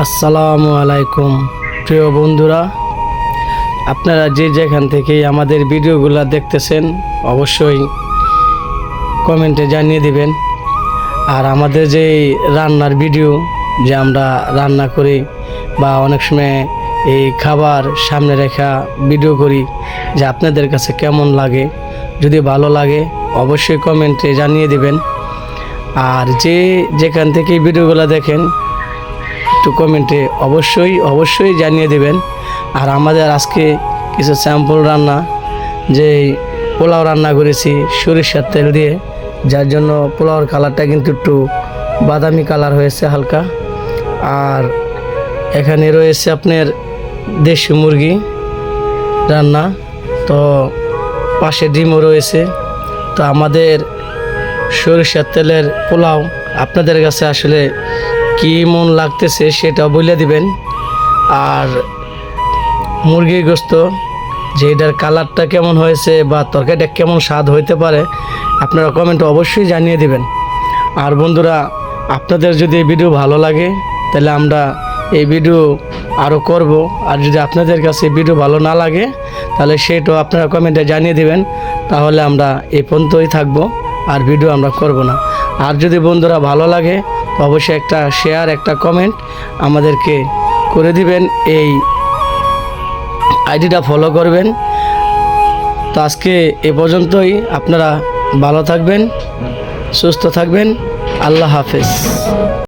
আসসালামু আলাইকুম প্রিয় বন্ধুরা, আপনারা যে যেখান থেকেই আমাদের ভিডিওগুলো দেখতেছেন অবশ্যই কমেন্টে জানিয়ে দিবেন। আর আমাদের যে রান্নার ভিডিও যে আমরা রান্না করি বা অনেক সময় এই খাবার সামনে রেখা ভিডিও করি, যে আপনাদের কাছে কেমন লাগে, যদি ভালো লাগে অবশ্যই কমেন্টে জানিয়ে দিবেন। আর যে যেখান থেকে ভিডিওগুলো দেখেন একটু কমেন্টে অবশ্যই জানিয়ে দেবেন। আর আমাদের আজকে কিছু স্যাম্পল রান্না, যে পোলাও রান্না করেছি সরিষার তেল দিয়ে, যার জন্য পোলাওর কালারটা কিন্তু একটু বাদামি কালার হয়েছে হালকা। আর এখানে রয়েছে আপনার দেশি মুরগি রান্না, তো পাশে ডিমও রয়েছে। তো আমাদের সরিষার তেলের পোলাও আপনাদের কাছে আসলে কি মন লাগতেছে সেটা বলে দিবেন। আর মুরগির গোস্ত যে এটার কালারটা কেমন হয়েছে বা তরকারিটা কেমন স্বাদ হইতে পারে আপনারা কমেন্টে অবশ্যই জানিয়ে দিবেন। আর বন্ধুরা, আপনাদের যদি এই ভিডিও ভালো লাগে তাহলে আমরা এই ভিডিও আরও করব। আর যদি আপনাদের কাছে ভিডিও ভালো না লাগে তাহলে সেটাও আপনারা কমেন্টে জানিয়ে দিবেন, তাহলে আমরা এই পর্যন্তই থাকবো, আর ভিডিও আমরা করব না। আর যদি বন্ধুরা ভালো লাগে তো অবশ্যই একটা শেয়ার, একটা কমেন্ট আমাদেরকে করে দিবেন, এই আইডিটা ফলো করবেন। তো আজকে এ পর্যন্তই। আপনারা ভালো থাকবেন, সুস্থ থাকবেন। আল্লাহ হাফেজ।